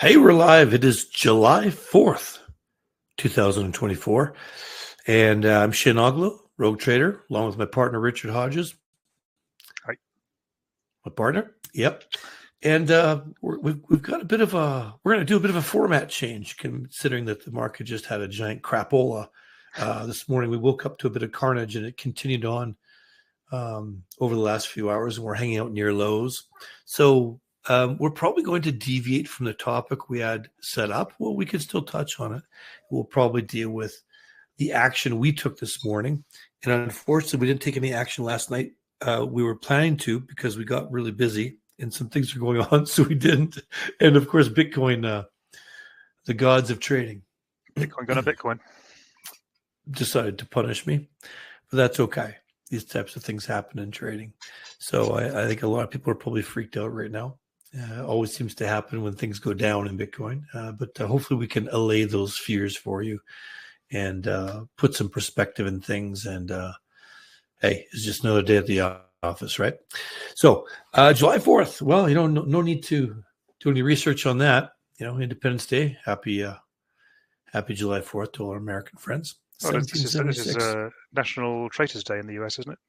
Hey, we're live. It is July 4th, 2024. And I'm Shane Oglow, Rogue Trader, along with my partner, Richard Hodges. Hi. My partner. Yep. And we've got we're going to do a bit of a format change, considering that the market just had a giant crapola. This morning, we woke up to a bit of carnage, and it continued on over the last few hours, and we're hanging out near lows. So we're probably going to deviate from the topic we had set up. Well, we could still touch on it. We'll probably deal with the action we took this morning. And unfortunately, we didn't take any action last night. We were planning to because we got really busy and some things were going on, so we didn't. And of course, Bitcoin, the gods of trading. Bitcoin gonna Bitcoin. Decided to punish me, but that's okay. These types of things happen in trading. So I think a lot of people are probably freaked out right now. Always seems to happen when things go down in Bitcoin. But hopefully we can allay those fears for you and put some perspective in things. And hey, it's just another day at the office, right? So July 4th. Well, no need to do any research on that. Independence Day. Happy July 4th to all our American friends. Oh, this is National Traitors Day in the US, isn't it?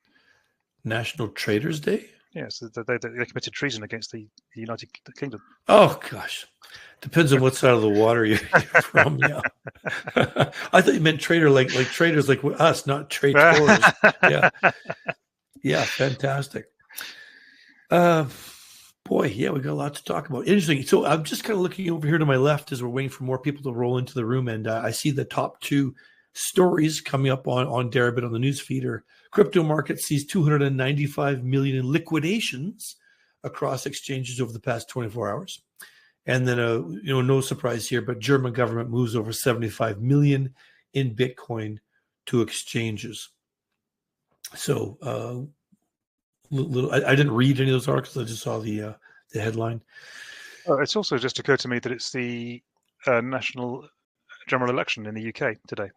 National Traitors Day? Yes, they committed treason against the United Kingdom. Oh, gosh. Depends on what side of the water you're from. Yeah. I thought you meant traitor like traders like us, not traitors. Yeah. Yeah, fantastic. Boy, yeah, we got a lot to talk about. Interesting. So I'm just kind of looking over here to my left as we're waiting for more people to roll into the room, and I see the top two stories coming up on Deribit on the news feed are crypto market sees 295 million in liquidations across exchanges over the past 24 hours. And then, no surprise here, but German government moves over 75 million in Bitcoin to exchanges. So I didn't read any of those articles. I just saw the headline. It's also just occurred to me that it's the national general election in the UK today.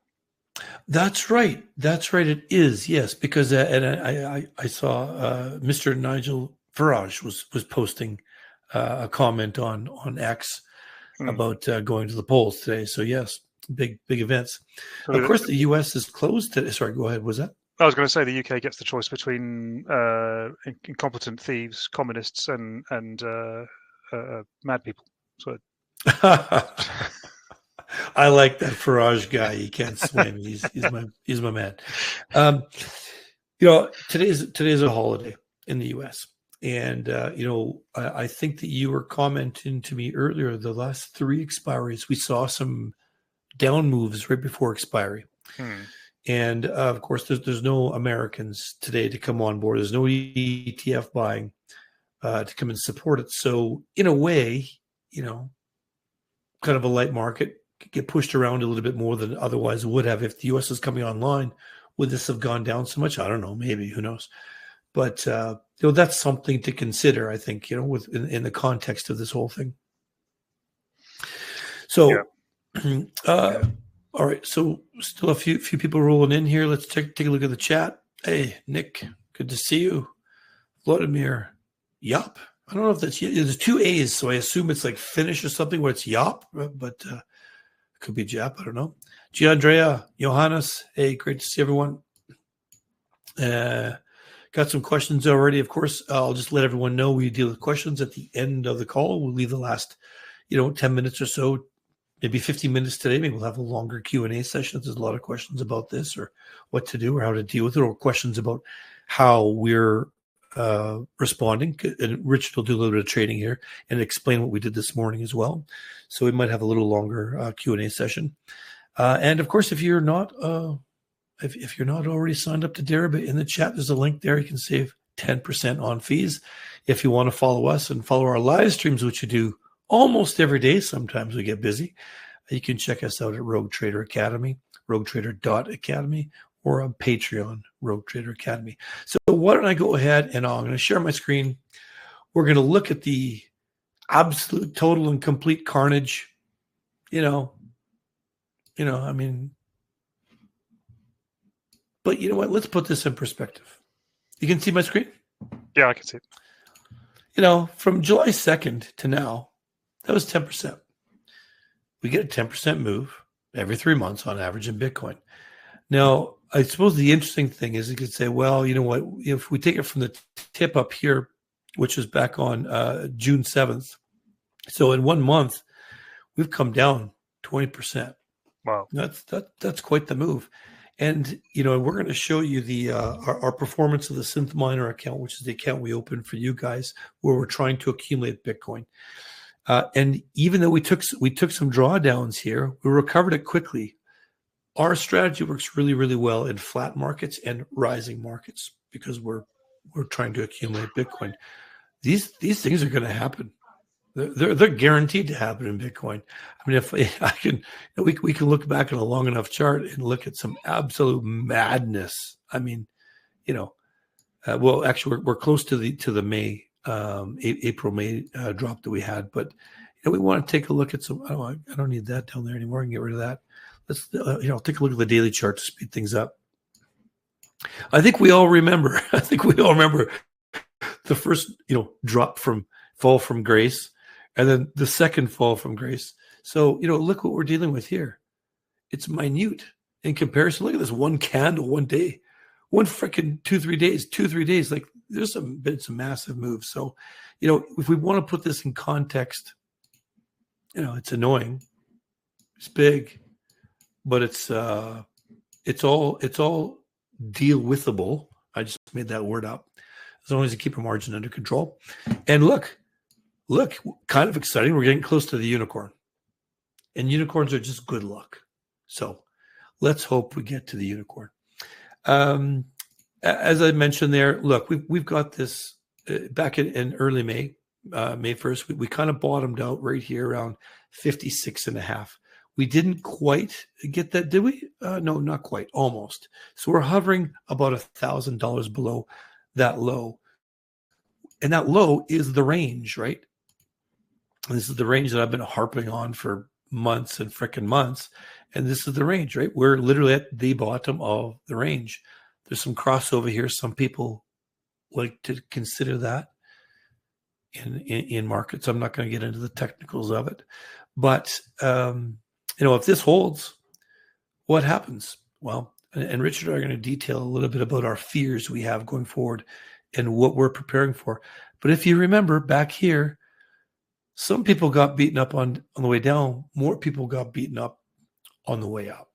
That's right. It is, yes, because and I saw Mr. Nigel Farage was posting a comment on X about going to the polls today. So yes, big events. So of course, the U.S. is closed today. Sorry, go ahead. Was that? I was going to say the UK gets the choice between incompetent thieves, communists, and mad people. So. I like that Farage guy. He can't swim. He's my man. Today's a holiday in the U.S. And I think that you were commenting to me earlier. The last three expiries, we saw some down moves right before expiry. And of course, there's no Americans today to come on board. There's no ETF buying to come and support it. So in a way, kind of a light market. Get pushed around a little bit more than otherwise would have if the U.S. is coming online. Would this have gone down so much? I don't know. Maybe, who knows? But that's something to consider. I think in the context of this whole thing. So, yeah. All right. So still a few people rolling in here. Let's take a look at the chat. Hey, Nick, good to see you. Vladimir, yup. I don't know if that's there's two A's, so I assume it's like Finnish or something where it's yup, but. Could be Jap, I don't know. Giandrea, Johannes, hey, great to see everyone. Got some questions already. Of course, I'll just let everyone know we deal with questions at the end of the call. We'll leave the last, 10 minutes or so, maybe 15 minutes today. Maybe we'll have a longer Q&A session. There's a lot of questions about this or what to do or how to deal with it, or questions about how we're responding. And Richard will do a little bit of trading here and explain what we did this morning as well. So we might have a little longer Q&A session. And of course, if you're not already signed up to Deribit, in the chat, there's a link there. You can save 10% on fees. If you want to follow us and follow our live streams, which you do almost every day, sometimes we get busy, you can check us out at Rogue Trader Academy, roguetrader.academy, or on Patreon, Rogue Trader Academy. So why don't I go ahead and I'm going to share my screen. We're going to look at the absolute, total, and complete carnage. But you know what? Let's put this in perspective. You can see my screen? Yeah, I can see it. From July 2nd to now, that was 10%. we get a 10% move every 3 months on average in Bitcoin. Now, I suppose the interesting thing is you could say, well, you know what, if we take it from the tip up here, which is back on June 7th. So in 1 month, we've come down 20%. Wow. That's quite the move. And, you know, we're going to show you the our performance of the Synth Miner account, which is the account we opened for you guys, where we're trying to accumulate Bitcoin. And even though we took some drawdowns here, we recovered it quickly. Our strategy works really, really well in flat markets and rising markets because we're trying to accumulate Bitcoin. These things are going to happen. They're guaranteed to happen in Bitcoin. I mean, if I can, we can look back at a long enough chart and look at some absolute madness. I mean, you know, well, actually, we're close to the May, April, May drop that we had, but you know, we want to take a look at some. I don't need that down there anymore. I can get rid of that. Let's take a look at the daily chart to speed things up. I think we all remember. The first, fall from grace. And then the second fall from grace. So, look what we're dealing with here. It's minute in comparison. Look at this one candle, one day, one freaking 2-3 days. Like there's been some massive moves. So, if we want to put this in context, it's annoying. It's big, but it's all deal withable. I just made that word up. As long as you keep your margin under control. And look, kind of exciting. We're getting close to the unicorn. And unicorns are just good luck. So let's hope we get to the unicorn. As I mentioned there, look, we've got this back in early May 1st. We kind of bottomed out right here around 56.5. We didn't quite get that, did we? No, not quite, almost. So we're hovering about $1,000 below that low. And that low is the range, right? And this is the range that I've been harping on for months and freaking months. And this is the range, right? We're literally at the bottom of the range. There's some crossover here. Some people like to consider that in markets. I'm not going to get into the technicals of it. But, if this holds, what happens? Well, and Richard and I are going to detail a little bit about our fears we have going forward and what we're preparing for. But if you remember back here, some people got beaten up on the way down. More people got beaten up on the way up.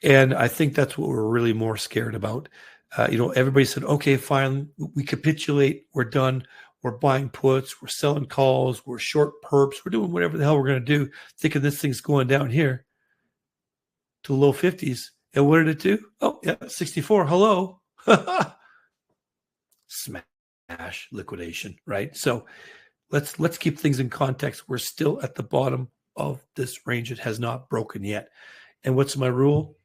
And I think that's what we're really more scared about. Everybody said, okay, fine, we capitulate. We're done. We're buying puts. We're selling calls. We're short perps. We're doing whatever the hell we're going to do, thinking this thing's going down here to low 50s. And what did it do? Oh, yeah, 64. Hello. Smash liquidation, right? So let's keep things in context. We're still at the bottom of this range. It has not broken yet. And what's my rule?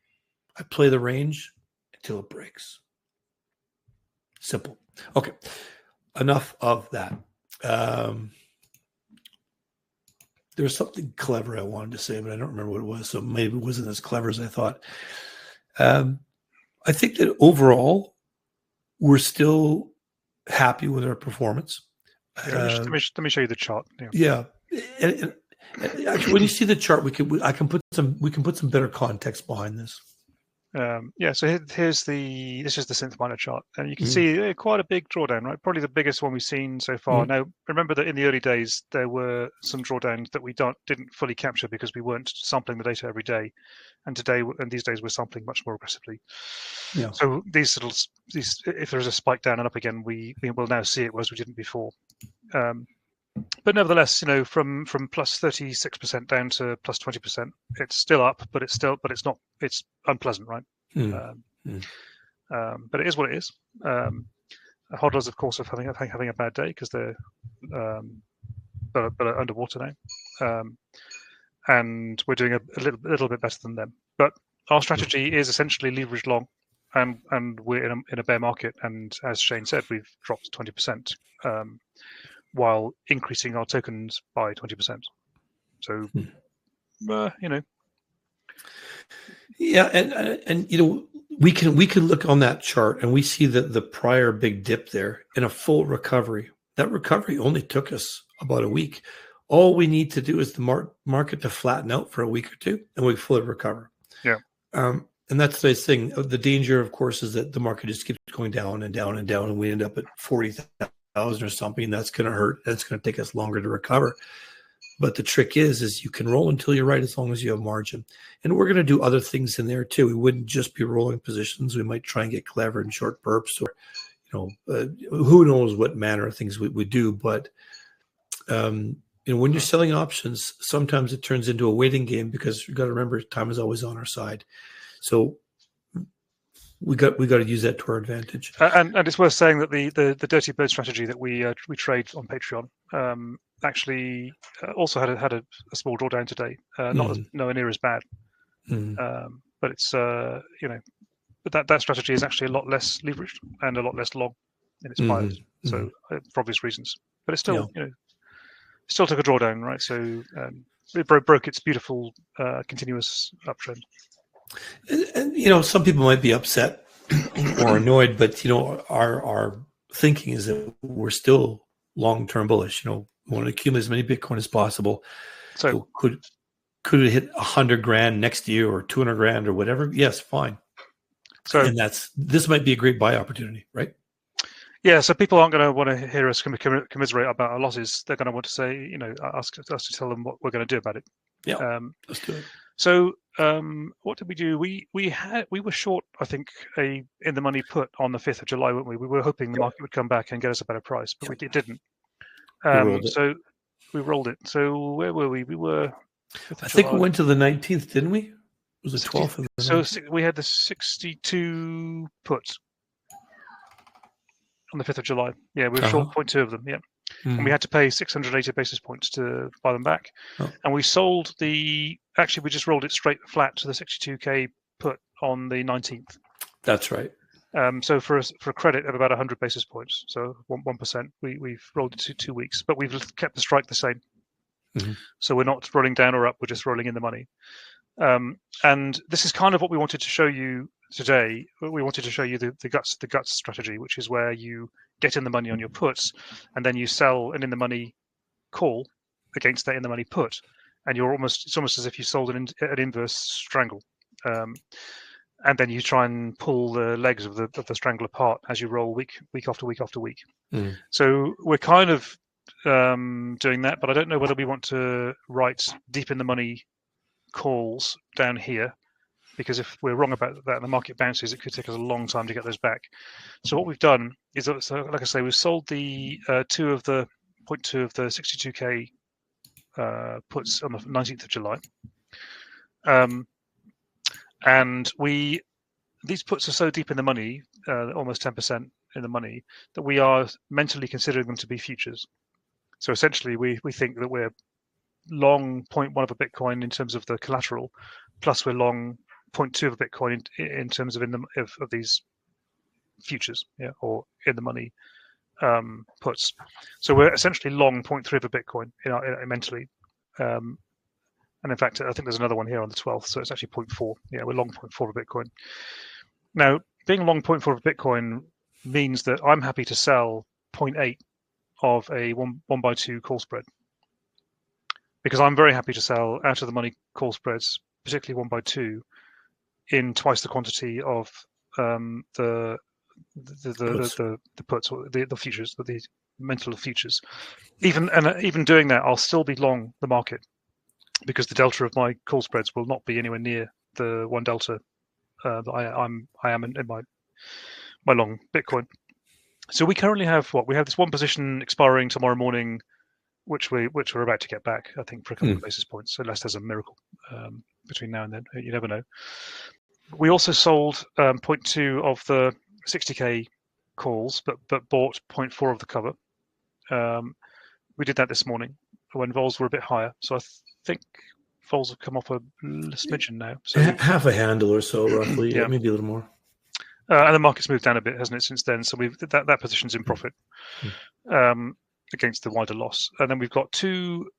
I play the range until it breaks. Simple. Okay. Enough of that. There's something clever I wanted to say, but I don't remember what it was. So maybe it wasn't as clever as I thought. I think that overall, we're still happy with our performance. Let me show you the chart. Yeah. And actually, when you see the chart, we can put some better context behind this. So this is the Synth Miner chart, and you can see quite a big drawdown, right? Probably the biggest one we've seen so far. Now, remember that in the early days there were some drawdowns that we didn't fully capture because we weren't sampling the data every day, and these days we're sampling much more aggressively. Yeah. So these if there's a spike down and up again, we will now see it, whereas we didn't before. But nevertheless, from plus 36% down to plus 20%, it's still up, but it's unpleasant, right? But it is what it is. Hodlers, of course, are having a bad day because they're but are underwater now, and we're doing a little bit better than them. But our strategy is essentially leverage long, and we're in a bear market. And as Shane said, we've dropped 20%. While increasing our tokens by 20%. So, Yeah, and we can look on that chart and we see that the prior big dip there in a full recovery. That recovery only took us about a week. All we need to do is the market to flatten out for a week or two, and we fully recover. Yeah. And that's the thing. The danger, of course, is that the market just keeps going down and down and down, and we end up at 40,000 or something. And that's going to hurt. That's going to take us longer to recover. But the trick is you can roll until you're right as long as you have margin. And we're going to do other things in there too. We wouldn't just be rolling positions. We might try and get clever and short burps, or who knows what manner of things we do. But when you're selling options, sometimes it turns into a waiting game, because you've got to remember time is always on our side. So we got to use that to our advantage. And it's worth saying that the dirty bird strategy that we trade on Patreon actually also had a small drawdown today. Not nowhere near as bad, but it's but that strategy is actually a lot less leveraged and a lot less long in its bias. So for obvious reasons, but it's still still took a drawdown, right? So it broke its beautiful continuous uptrend. And some people might be upset or annoyed, but our thinking is that we're still long-term bullish. We want to accumulate as many Bitcoin as possible. So could it hit 100 grand next year or 200 grand or whatever? Yes, fine. So, and this might be a great buy opportunity, right? Yeah, so people aren't going to want to hear us commiserate about our losses. They're going to want to say, ask us to tell them what we're going to do about it. Yeah, let's do it. So what did we do? We were short, I think, a in the money put on the 5th of July, weren't we? We were hoping the market would come back and get us a better price, but it didn't. So we rolled it. So where were we? We were. I think we went to the 19th, didn't we? Was it 12th? So we had the 62 puts on the 5th of July. Yeah, we were short 0.2 of them. Yeah. And we had to pay 680 basis points to buy them back. And we sold actually we just rolled it straight flat to the 62k put on the 19th. That's right. So for a credit of about 100 basis points, so 1%, we've rolled it to 2 weeks, but we've kept the strike the same. So we're not rolling down or up, we're just rolling in the money. And this is kind of what we wanted to show you today. We wanted to show you the guts strategy, which is where you get in the money on your puts, and then you sell an in the money call against that in the money put, and it's almost as if you sold an inverse strangle, and then you try and pull the legs of the strangle apart as you roll week after week after week. So we're kind of doing that, but I don't know whether we want to write deep in the money calls down here, because if we're wrong about that and the market bounces, it could take us a long time to get those back. So what we've done is, like I say, we've sold the 0.2 of the 62k puts on the 19th of July. And these puts are so deep in the money, almost 10% in the money, that we are mentally considering them to be futures. So essentially, we think that we're long 0.1 of a Bitcoin in terms of the collateral, plus we're long 0.2 of a Bitcoin in terms of of these futures, or in the money puts. So we're essentially long 0.3 of a Bitcoin mentally. And in fact, I think there's another one here on the 12th, so it's actually 0.4. Yeah, we're long 0.4 of a Bitcoin. Now, being long 0.4 of a Bitcoin means that I'm happy to sell 0.8 of a 1x2 call spread, because I'm very happy to sell out of the money call spreads, particularly 1x2, in twice the quantity of the puts, or the futures, the mental futures. Even doing that, I'll still be long the market, because the delta of my call spreads will not be anywhere near the one delta that I am in my long Bitcoin. So we currently have we have this one position expiring tomorrow morning, which we're about to get back, I think, for a couple of basis points, unless there's a miracle between now and then. You never know. We also sold 0.2 of the 60k calls, but bought 0.4 of the cover. We did that this morning when vols were a bit higher, so I think vols have come off a smidgen now. So half a handle or so, roughly, maybe a little more. And the market's moved down a bit, hasn't it, since then? So that position's in profit against the wider loss. And then we've got two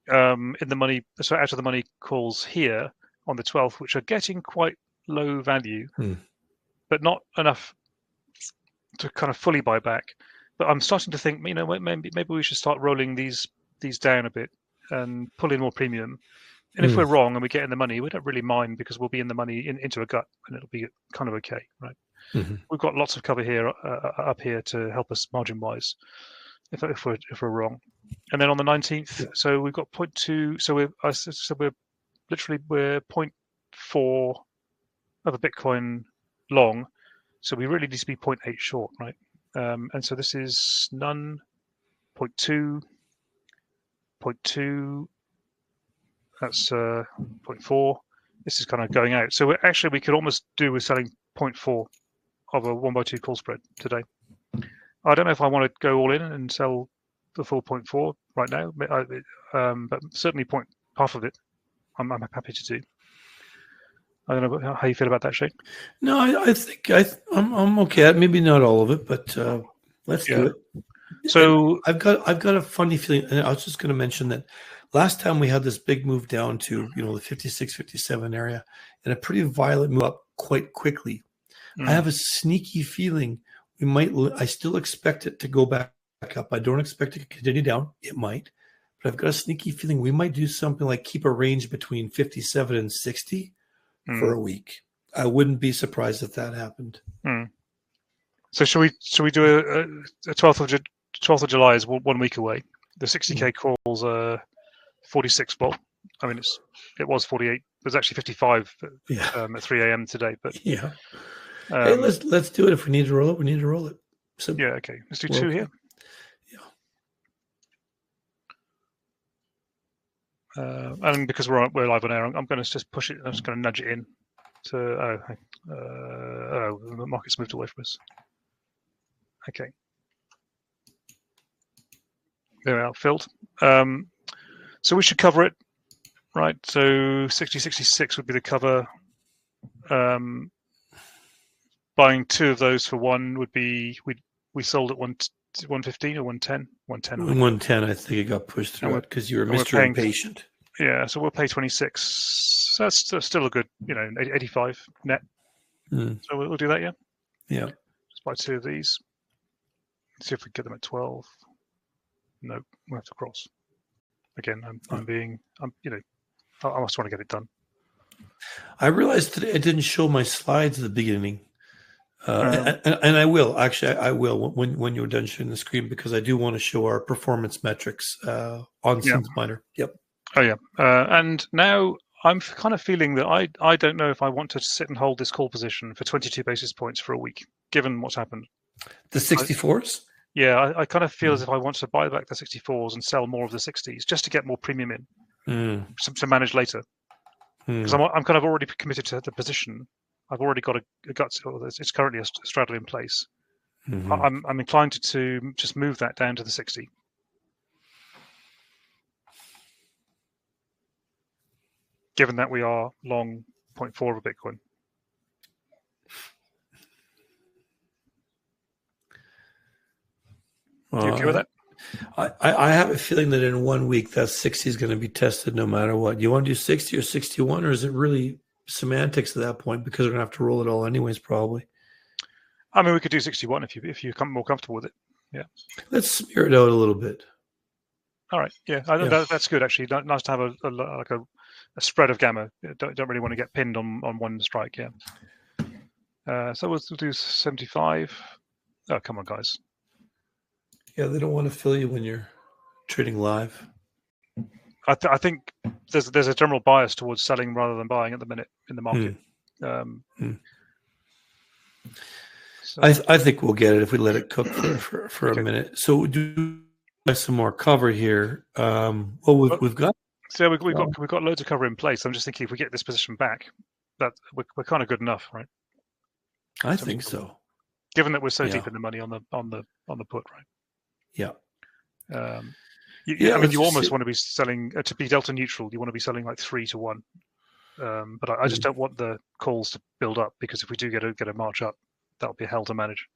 in the money, so out of the money calls here on the 12th, which are getting quite low value, but not enough to kind of fully buy back. But I'm starting to think, maybe we should start rolling these these down a bit and pull in more premium. And if we're wrong and we get in the money, we don't really mind because we'll be in the money into a gut and it'll be kind of okay, right? We've got lots of cover here up here to help us margin wise if we're wrong. And then on the 19th, so we've got 0.2. So we're 0.4 of a Bitcoin long. So we really need to be 0.8 short, right? And so this is none, 0.2, 0.2. That's 0.4. This is kind of going out. So we could almost do with selling 0.4 of a 1x2 call spread today. I don't know if I want to go all in and sell the full 0.4 right now, but certainly half of it I'm happy to do. I don't know how you feel about that, Shane. No, I think I'm okay. Maybe not all of it, but let's do it. So I've got a funny feeling, and I was just going to mention that last time we had this big move down to the 56, 57 area, and a pretty violent move up quite quickly. I have a sneaky feeling I still expect it to go back up. I don't expect it to continue down. It might, but I've got a sneaky feeling we might do something like keep a range between 57 and 60 for a week. I wouldn't be surprised if that happened. So should we do a 12th of July is 1 week away. The 60k calls 46 volt. I mean, it was 48. It was actually 55 at 3 a.m. today. But yeah, hey, let's do it. If we need to roll it, we need to roll it. So okay. Let's do two here. And because we're live on air, I'm going to just push it. I'm just going to nudge it in. The market's moved away from us. Okay. There we are, filled. So we should cover it, right? So 60.66 would be the cover. Buying two of those for one would be we sold at 115 or 110. 110. 110. I think it got pushed through because you were Mr. Impatient. Yeah, so we'll pay 26. That's still a good, 85 net. So we'll do that, yeah. Yeah. Just buy two of these. See if we can get them at 12. No, we have to cross. Again, I just want to get it done. I realized today I didn't show my slides at the beginning. And I will when you're done sharing the screen, because I do want to show our performance metrics on SynthMiner. Yep. Oh yeah. And now I'm kind of feeling that I don't know if I want to sit and hold this call position for 22 basis points for a week, given what's happened. The 64s? I kind of feel as if I want to buy back the 64s and sell more of the 60s just to get more premium in to manage later. Because I'm kind of already committed to the position. I've already got a gut. It's currently a straddle in place. I'm inclined to just move that down to the 60. Given that we are long 0.4 of a Bitcoin. Do you agree with that? I have a feeling that in 1 week that 60 is going to be tested no matter what. You want to do 60 or 61, or is it really semantics at that point, because we're going to have to roll it all anyways, probably? I mean, we could do 61 if you're more comfortable with it. Yeah. Let's smear it out a little bit. All right. Yeah, I think that's good actually. Nice to have a spread of gamma. Don't really want to get pinned on one strike. Yeah. So we'll do 75. Oh, come on, guys. Yeah, they don't want to fill you when you're trading live. I think there's a general bias towards selling rather than buying at the minute in the market. So. I think we'll get it if we let it cook for a minute. So do some more cover here. We've got. So we've got loads of cover in place. I'm just thinking if we get this position back, that we're kind of good enough, right? I think so. Given that we're so deep in the money on the put, right? Yeah. I mean, you almost want to be selling to be delta neutral. You want to be selling like 3 to 1, but I just don't want the calls to build up, because if we do get a march up, that'll be hell to manage.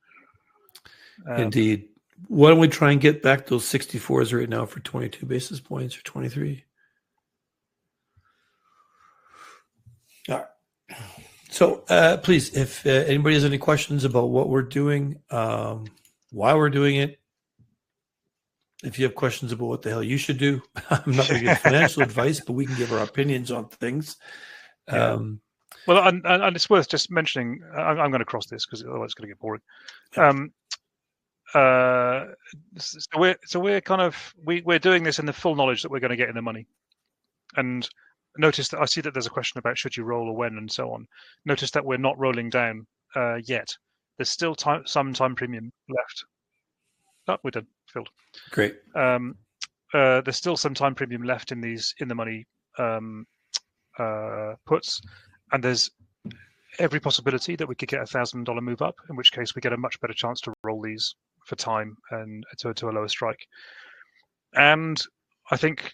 Indeed. Why don't we try and get back those 64s right now for 22 basis points or 23? All right. So please, if anybody has any questions about what we're doing, why we're doing it, if you have questions about what the hell you should do, I'm not going to give financial advice, but we can give our opinions on things. Yeah. Well, and it's worth just mentioning. I'm going to cross this because otherwise it's going to get boring. So we're doing this in the full knowledge that we're going to get in the money. And notice that I see that there's a question about should you roll or when and so on. Notice that we're not rolling down yet. There's still some time premium left. Oh, we're done. Filled. Great. There's still some time premium left in the money puts, and there's every possibility that we could get $1,000 move up, in which case we get a much better chance to roll these for time and to a lower strike. And I think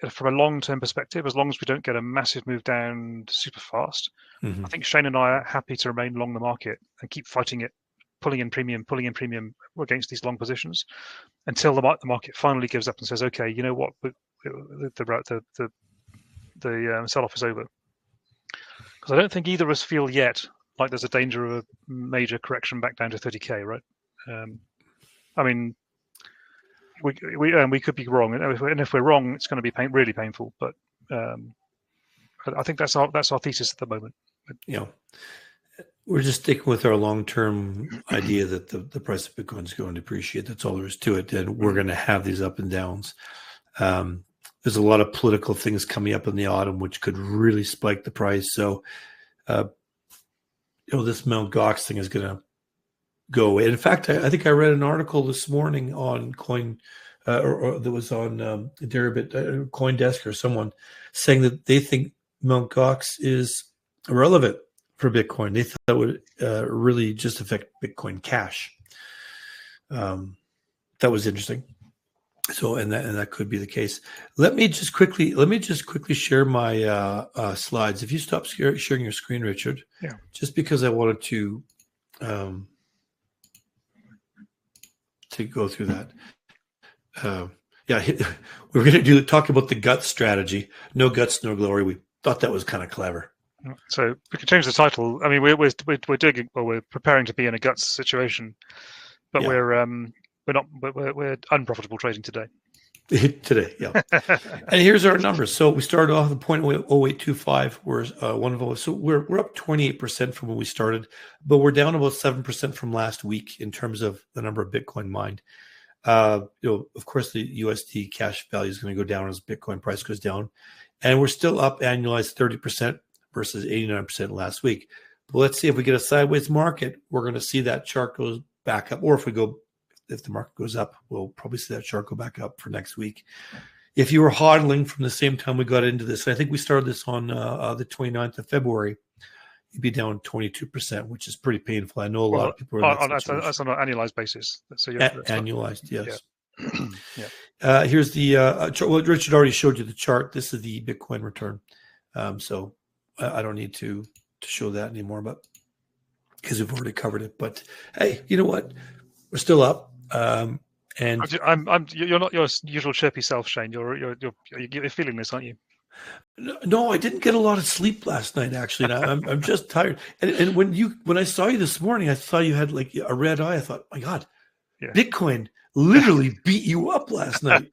from a long-term perspective, as long as we don't get a massive move down super fast, I think Shane and I are happy to remain long the market and keep fighting it, pulling in premium against these long positions until the market finally gives up and says, okay, you know what, the sell-off is over. Because I don't think either of us feel yet like there's a danger of a major correction back down to 30k, right? I mean, we could be wrong, and if we're wrong, it's going to be really painful. But I think that's our thesis at the moment. We're just sticking with our long-term idea that the price of Bitcoin is going to appreciate. That's all there is to it. And we're going to have these up and downs. There's a lot of political things coming up in the autumn, which could really spike the price. So, this Mt. Gox thing is going to go away. In fact, I think I read an article this morning on Coin, or that was on Deribit, CoinDesk, or someone saying that they think Mt. Gox is irrelevant for Bitcoin. They thought that would really just affect Bitcoin Cash. That was interesting. So, and that could be the case. Let me just quickly share my slides. If you stop sharing your screen, Richard, just because I wanted to go through that. We're going to talk about the gut strategy. No guts, no glory. We thought that was kind of clever. So we could change the title. I mean, we're preparing to be in a guts situation, but we're unprofitable trading today. Yeah. And here's our numbers. So we started off at 0.0825. We're one of those. So we're up 28% from when we started, but we're down about 7% from last week in terms of the number of Bitcoin mined. Of course, the USD cash value is going to go down as Bitcoin price goes down, and we're still up annualized 30% versus 89% last week. But let's see if we get a sideways market, we're going to see that chart goes back up, or if the market goes up, we'll probably see that chart go back up for next week. If you were hodling from the same time we got into this, I think we started this on the 29th of February, you'd be down 22%, which is pretty painful. I know a lot of people are in that situation. That's on an annualized basis. So annualized, yes. Yeah. Here's the chart. Well, Richard already showed you the chart. This is the Bitcoin return. So I don't need to show that anymore, but because we've already covered it. But hey, you know what? We're still up. And you're not your usual chirpy self, Shane. You're feeling this, aren't you? No, I didn't get a lot of sleep last night. Actually, I'm just tired. And when I saw you this morning, I saw you had like a red eye. I thought, my God, Bitcoin literally beat you up last night.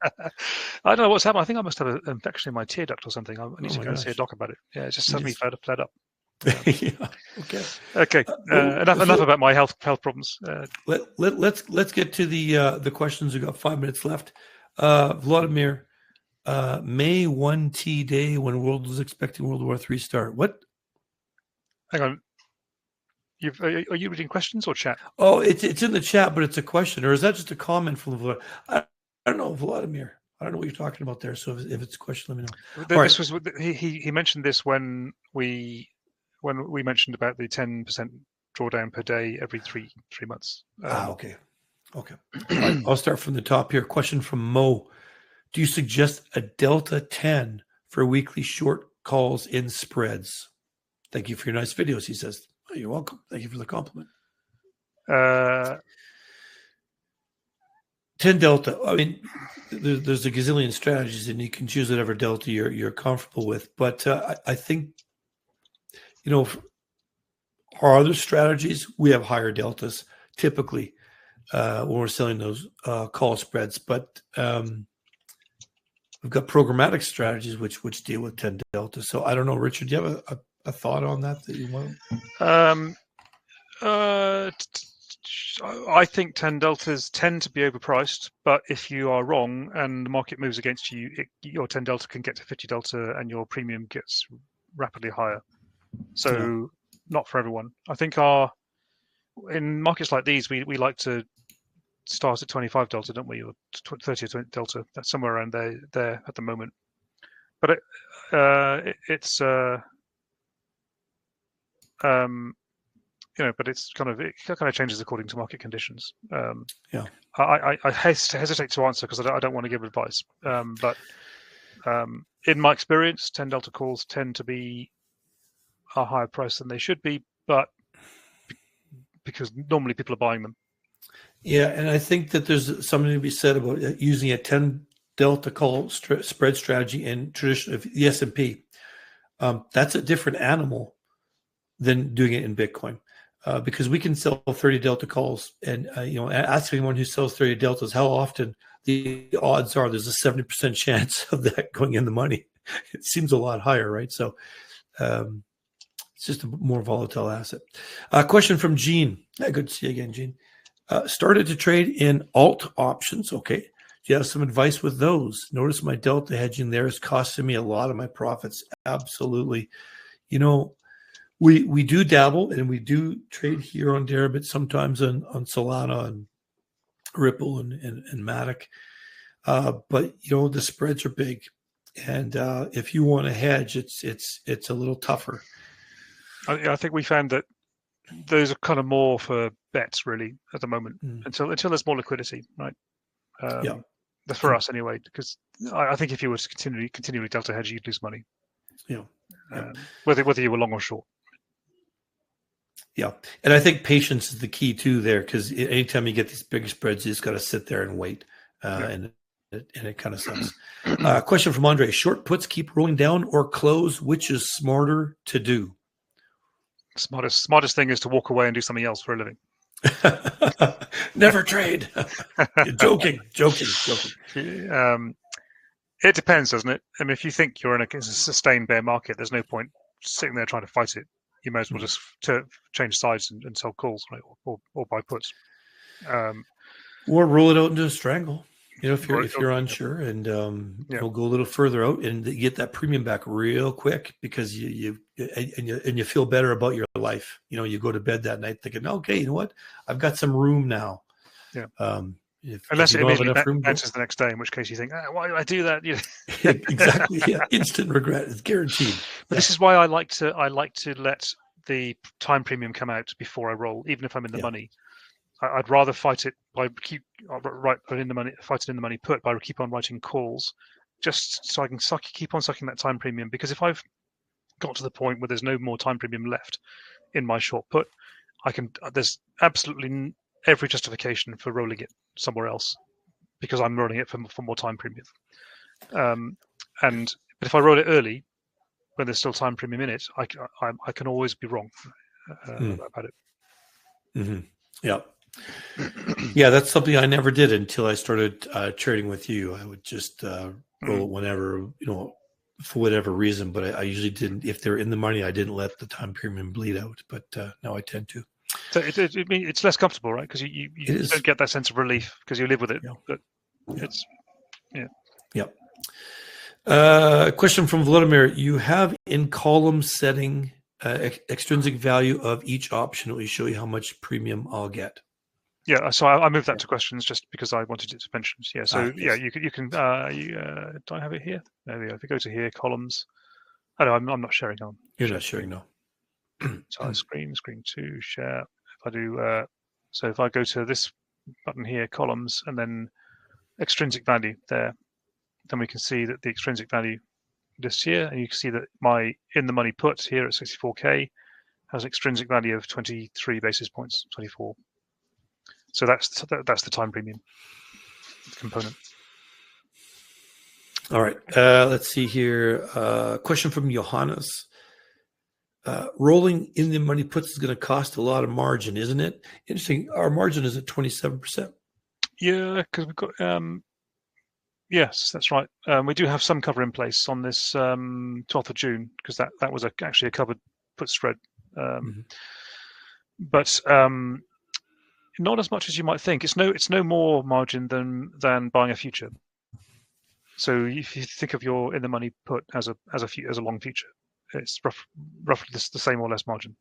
I don't know what's happened. I think I must have an infection in my tear duct or something. I need to go and see a doc about it. Yeah, it just suddenly flared up. Okay. Enough about my health problems. Let's get to the questions. We've got 5 minutes left. Vladimir, May 1T day when world was expecting World War III start. What? Hang on. Are you reading questions or chat? Oh, it's in the chat, but it's a question, or is that just a comment from Vladimir? I don't know, Vladimir. I don't know what you're talking about there. So if it's a question, let me know. This was he mentioned this when we mentioned about the 10% drawdown per day every three months. Okay. Right, I'll start from the top here. Question from Mo. Do you suggest a Delta 10 for weekly short calls in spreads? Thank you for your nice videos, he says. Oh, you're welcome. Thank you for the compliment. 10 Delta. I mean, there's a gazillion strategies, and you can choose whatever Delta you're comfortable with. But I think, our other strategies, we have higher deltas typically. when we're selling those call spreads. But we've got programmatic strategies which deal with 10 delta. So I don't know, Richard, do you have a thought on that you want? I think 10 deltas tend to be overpriced, but if you are wrong and the market moves against you, your 10 delta can get to 50 delta and your premium gets rapidly higher. So not for everyone. I think in markets like these, we like to start at 25 delta, don't we? Or 30 or 20 delta. That's somewhere around there at the moment. But it's but it kind of changes according to market conditions. I hesitate to answer because I don't want to give advice. But in my experience, 10 delta calls tend to be a higher price than they should be, but because normally people are buying them. Yeah, and I think that there's something to be said about using a 10 delta call spread strategy in traditional the S&P. That's a different animal than doing it in Bitcoin. Because we can sell 30 delta calls, and ask anyone who sells 30 deltas how often the odds are there's a 70% chance of that going in the money. It seems a lot higher, right? So it's just a more volatile asset. Question from Gene. Good to see you again, Gene. Started to trade in alt options. Okay. Do you have some advice with those? Notice my delta hedging there is costing me a lot of my profits. Absolutely. We do dabble and we do trade here on Deribit, sometimes on Solana and Ripple and Matic. But the spreads are big, and if you want to hedge, it's a little tougher. I think we found that those are kind of more for bets really at the moment until there's more liquidity, right? For us anyway, because I think if you were to continually delta hedge, you'd lose money. Whether you were long or short. Yeah, and I think patience is the key too there, because anytime you get these big spreads, you just got to sit there and wait, and it kind of sucks. Question from Andre: short puts keep rolling down or close? Which is smarter to do? Smartest thing is to walk away and do something else for a living. Never trade. Joking. It depends, doesn't it? I mean, if you think you're in a sustained bear market, there's no point sitting there trying to fight it. You may as well just change sides and sell calls, right? Or buy puts. Or roll it out into a strangle. If you're unsure, and you'll go a little further out and you get that premium back real quick, because you feel better about your life. You go to bed that night thinking, okay, you know what? I've got some room now. Yeah. Unless it immediately bounces the next day, in which case you think, why did I do that? Exactly. Yeah. Instant regret. It's guaranteed. But this is why I like to let the time premium come out before I roll, even if I'm in the money. I'd rather fight it by fight it in the money put by keep on writing calls, just so I can keep on sucking that time premium. Because if I've got to the point where there's no more time premium left in my short put, there's absolutely every justification for rolling it somewhere else, because I'm rolling it for more time premium. But if I roll it early, when there's still time premium in it, I can always be wrong about it. Mm-hmm. Yeah. Yeah, that's something I never did until I started trading with you. I would just roll it whenever, for whatever reason. But I usually didn't. If they're in the money, I didn't let the time premium bleed out. But now I tend to. So it's less comfortable, right? Because you don't get that sense of relief because you live with it. Yeah. But it's question from Vladimir: you have in column setting extrinsic value of each option. It will show you how much premium I'll get. Yeah, so I moved that to questions just because I wanted it to pensions. Yeah, so yes. You can. Do I have it here? There we go. If you go to here, columns. Oh no, I'm not sharing on. You're not sharing, no. So screen 2, share. If I do, so if I go to this button here, columns, and then extrinsic value there, then we can see that the extrinsic value this year, and you can see that my in the money put here at 64k has an extrinsic value of 23 basis points, 24. So that's the time premium component. All right. Let's see here. Question from Johannes. rolling in the money puts is going to cost a lot of margin, isn't it? Interesting. Our margin is at 27%. Yeah, because we've got yes, that's right. We do have some cover in place on this 12th of June because that was actually a covered put spread, but not as much as you might think. It's no more margin than buying a future. So if you think of your in the money put as a long future, it's roughly the same or less margin.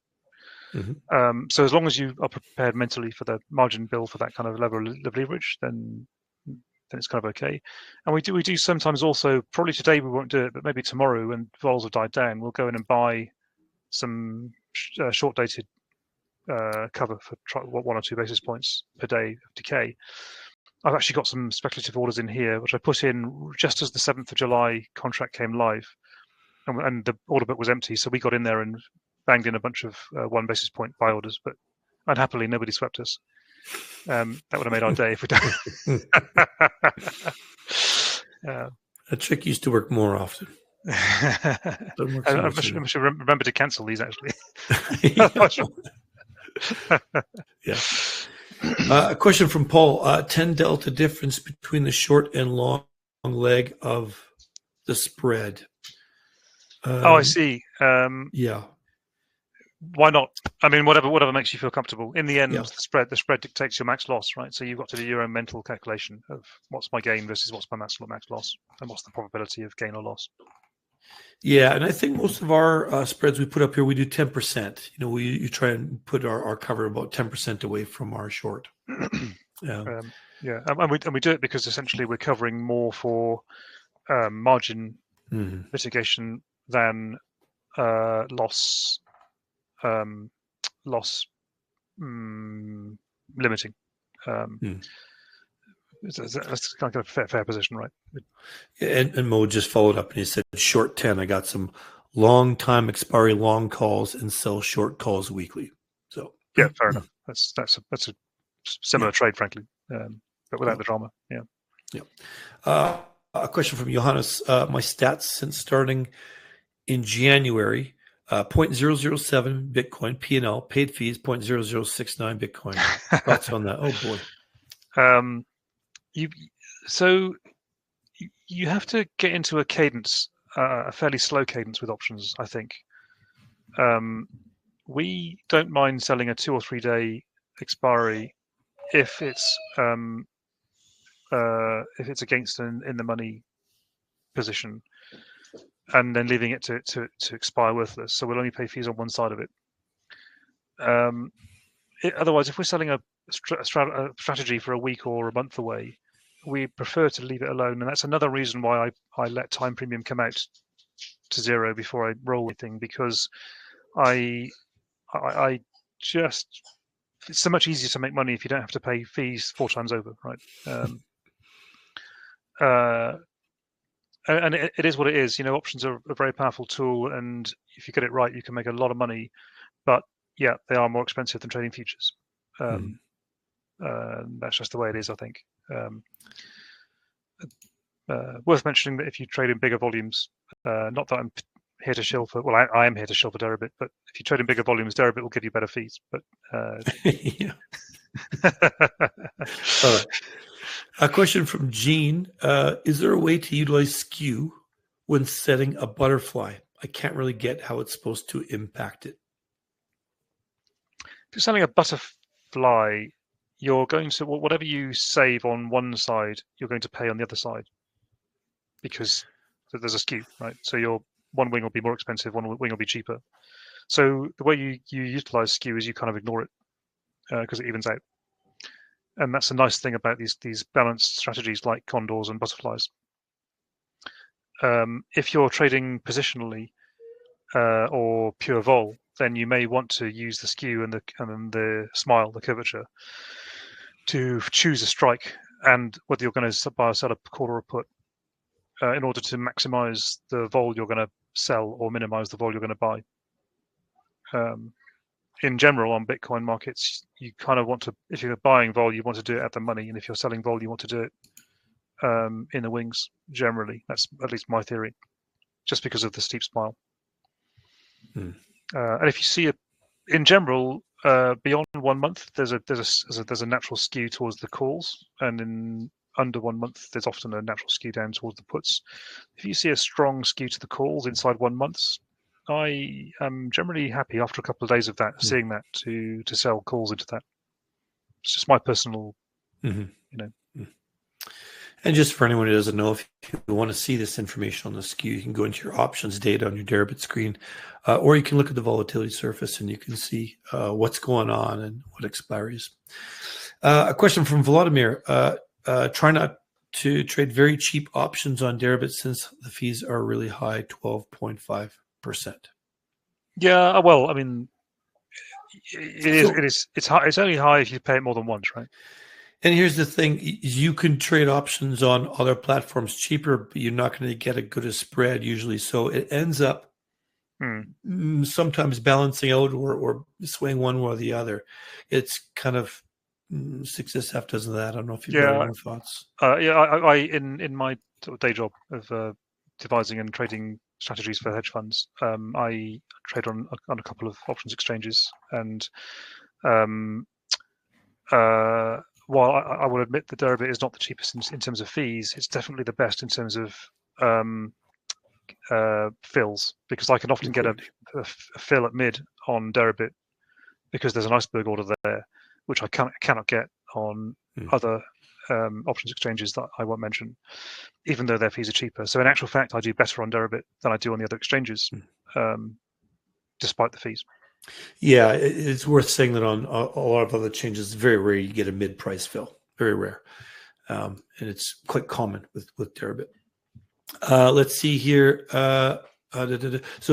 So as long as you are prepared mentally for the margin bill for that kind of level of leverage, then it's kind of okay. And we do sometimes also, probably today we won't do it, but maybe tomorrow when vols have died down, we'll go in and buy some short dated cover for 1 or 2 basis points per day of decay. I've actually got some speculative orders in here, which I put in just as the 7th of July contract came live, and the order book was empty. So we got in there and banged in a bunch of 1 basis point buy orders, but unhappily nobody swept us. That would have made our day if we don't. That trick used to work more often. I should remember to cancel these actually. Yeah. A question from Paul: 10 delta difference between the short and long leg of the spread. I see. Yeah. Why not? I mean, whatever makes you feel comfortable. In the end, the spread dictates your max loss, right? So you've got to do your own mental calculation of what's my gain versus what's my max loss, and what's the probability of gain or loss. Yeah, and I think most of our spreads we put up here, we do 10%. You try and put our cover about 10% away from our short. And we do it because essentially we're covering more for margin mitigation than loss limiting. That's kind of a fair position, right? And Mo just followed up and he said, short 10, I got some long time expiry long calls and sell short calls weekly. So yeah, fair enough. That's a similar trade, frankly, but without the drama. Yeah. A question from Johannes. My stats since starting in January, 0.007 Bitcoin P&L, paid fees 0.0069 Bitcoin. Thoughts on that? Oh boy. You have to get into a cadence, a fairly slow cadence with options, I think. We don't mind selling a 2 or 3 day expiry if it's against an in the money position, and then leaving it to expire worthless. So we'll only pay fees on one side of it. Otherwise, if we're selling a strategy for a week or a month away, we prefer to leave it alone. And that's another reason why I let time premium come out to 0 before I roll anything, because I just, it's so much easier to make money if you don't have to pay fees 4 times over, right? And it is what it is. Options are a very powerful tool, and if you get it right, you can make a lot of money. But yeah, they are more expensive than trading futures. That's just the way it is, I think. Worth mentioning that if you trade in bigger volumes, not that I'm here to shill for, well, I am here to shill for Deribit, but if you trade in bigger volumes, Deribit will give you better fees. But yeah. All right. A question from Gene. Is there a way to utilize Skew when setting a butterfly? I can't really get how it's supposed to impact it. If you're selling a butterfly, you're going to, whatever you save on one side, you're going to pay on the other side, because there's a skew, right? So your one wing will be more expensive, one wing will be cheaper. So the way you utilize Skew is you kind of ignore it because it evens out. And that's a nice thing about these balanced strategies like condors and butterflies. If you're trading positionally or pure vol, then you may want to use the skew and the smile, the curvature, to choose a strike, and whether you're going to buy or sell a call or a put, in order to maximize the vol you're going to sell or minimize the vol you're going to buy. In general, on Bitcoin markets, you kind of want to, if you're buying vol, you want to do it at the money, and if you're selling vol, you want to do it in the wings. Generally, that's at least my theory, just because of the steep smile. And if you see in general, beyond 1 month, there's a natural skew towards the calls, and in under 1 month, there's often a natural skew down towards the puts. If you see a strong skew to the calls inside 1 month, I am generally happy after a couple of days of that, seeing that, to sell calls into that. It's just my personal, And just for anyone who doesn't know, if you want to see this information on the skew, you can go into your options data on your Deribit screen, or you can look at the volatility surface and you can see what's going on and what expiries. A question from Vladimir. Try not to trade very cheap options on Deribit since the fees are really high, 12.5%. Yeah, well, I mean, it's high. It's only high if you pay it more than once, right? And here's the thing: you can trade options on other platforms cheaper, but you're not going to get a good a spread usually. So it ends up sometimes balancing out or swaying one way or the other. It's kind of 6 half dozen of that. I don't know if you've got any more thoughts. I in my sort of day job of devising and trading strategies for hedge funds, I trade on a couple of options exchanges, and while I will admit that Deribit is not the cheapest in terms of fees, it's definitely the best in terms of fills, because I can often get a fill at mid on Deribit because there's an iceberg order there, which I cannot get on other options exchanges that I won't mention, even though their fees are cheaper. So in actual fact, I do better on Deribit than I do on the other exchanges, despite the fees. Yeah, it's worth saying that on a lot of other changes, it's very rare you get a mid-price fill. Very rare. And it's quite common with Deribit. Let's see here. So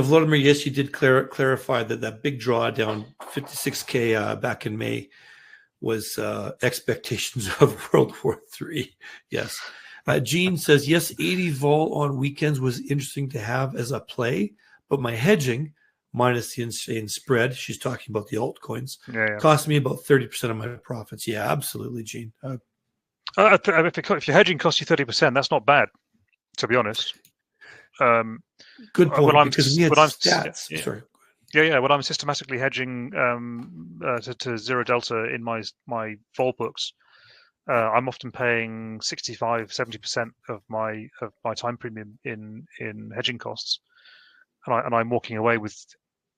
Vladimir, yes, you did clarify that big drawdown, 56K back in May, was expectations of World War III. Yes. Gene says, yes, 80 vol on weekends was interesting to have as a play, but my hedging, minus the insane spread, she's talking about the altcoins, cost me about 30% of my profits. Yeah, absolutely, Gene. If your hedging costs you 30%, that's not bad, to be honest. Good point, because we had stats. Yeah. Sorry. Yeah. When I'm systematically hedging to zero delta in my vol books, I'm often paying 65, 70% of my time premium in hedging costs, and I'm walking away with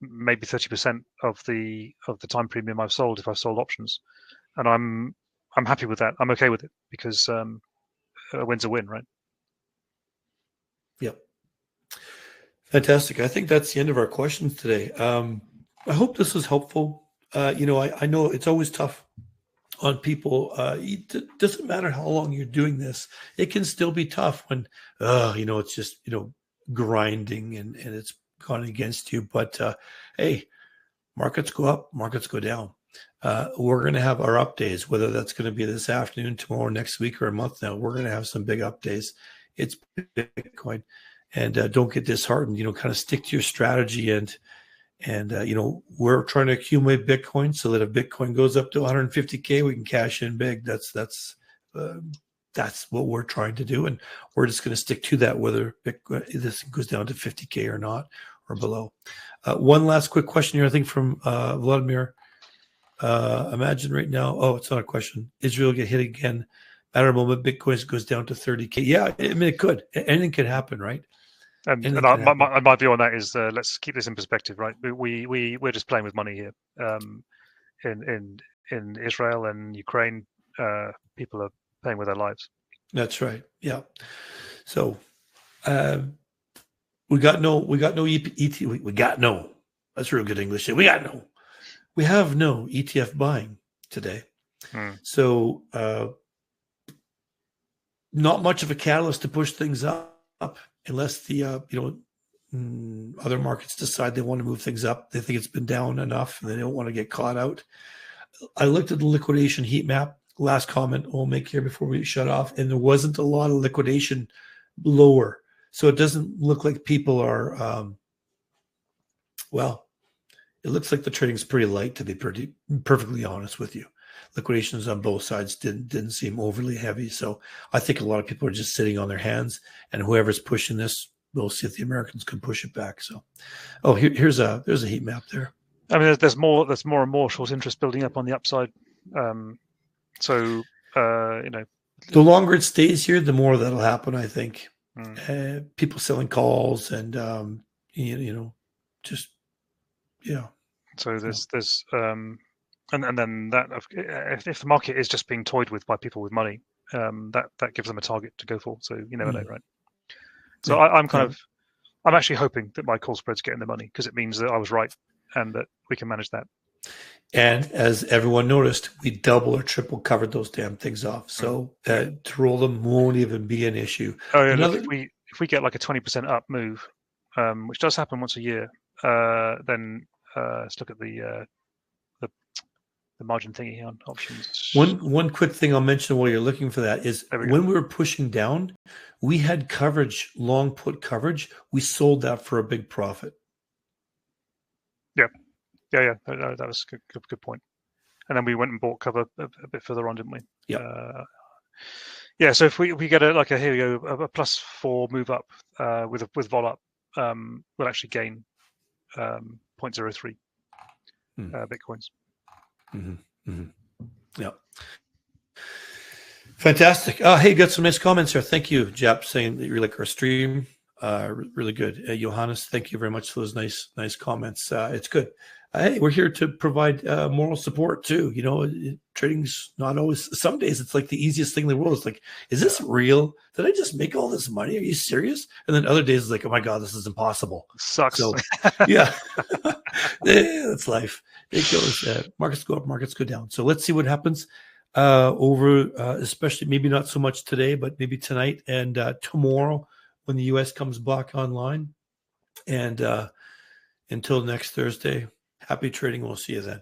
maybe 30% of the time premium I've sold if I've sold options, and I'm happy with that. I'm okay with it because a win's a win, right? Yep. Fantastic. I think that's the end of our questions today. I hope this was helpful. I know it's always tough on people. It doesn't matter how long you're doing this. It can still be tough when, it's just, grinding and it's gone against you. But hey, markets go up, markets go down. We're going to have our up days, whether that's going to be this afternoon, tomorrow, next week, or a month now. We're going to have some big up days. It's Bitcoin. And don't get disheartened, kind of stick to your strategy. And we're trying to accumulate Bitcoin so that if Bitcoin goes up to 150K, we can cash in big. That's what we're trying to do. And we're just going to stick to that, whether Bitcoin, this goes down to 50K or not, or below. One last quick question here, I think from Vladimir. Imagine right now, it's not a question. Israel get hit again. At a moment, Bitcoin goes down to 30K. Yeah, I mean, it could. Anything could happen, right? And my view on that is, let's keep this in perspective, right? We're just playing with money here. In Israel and Ukraine, people are paying with their lives. That's right. Yeah. So we got no ET. We got no. That's real good English. We have no ETF buying today. So not much of a catalyst to push things up unless the other markets decide they want to move things up. They think it's been down enough and they don't want to get caught out. I looked at the liquidation heat map. Last comment we'll make here before we shut off, and there wasn't a lot of liquidation lower, so it doesn't look like people are. It looks like the trading's pretty light, to be perfectly honest with you. Liquidations on both sides didn't seem overly heavy. So I think a lot of people are just sitting on their hands, and whoever's pushing this we'll see if the Americans can push it back. So, there's a heat map there. I mean, there's more and more short interest building up on the upside. The longer it stays here, the more that'll happen, I think. People selling calls and just yeah. So there's and then that if the market is just being toyed with by people with money, that gives them a target to go for. So you never know, right? So I'm actually hoping that my call spreads get in the money, because it means that I was right and that we can manage that. And as everyone noticed, we double or triple covered those damn things off. So to roll them won't even be an issue. Oh yeah, look, if we get like a 20% up move, which does happen once a year, then let's look at the margin thingy on options. One quick thing I'll mention while you're looking for that is when we were pushing down, we had coverage, long put coverage. We sold that for a big profit. Yeah. That was a good point. And then we went and bought cover a bit further on, didn't we? Yeah. So if we get a +4 move up with vol up, we'll actually gain 0.03 bitcoins. Yeah. Fantastic. Hey, got some nice comments here. Thank you, Jap, saying that you like our stream. Really good. Johannes, thank you very much for those nice comments. It's good. Hey, we're here to provide moral support too. Trading's not always. Some days it's like the easiest thing in the world. It's like, is this real? Did I just make all this money? Are you serious? And then other days it's like, oh my God, this is impossible. Sucks. So, yeah, that's life. It goes. Markets go up, markets go down. So let's see what happens especially maybe not so much today, but maybe tonight and tomorrow when the U.S. comes back online. And until next Thursday, happy trading. We'll see you then.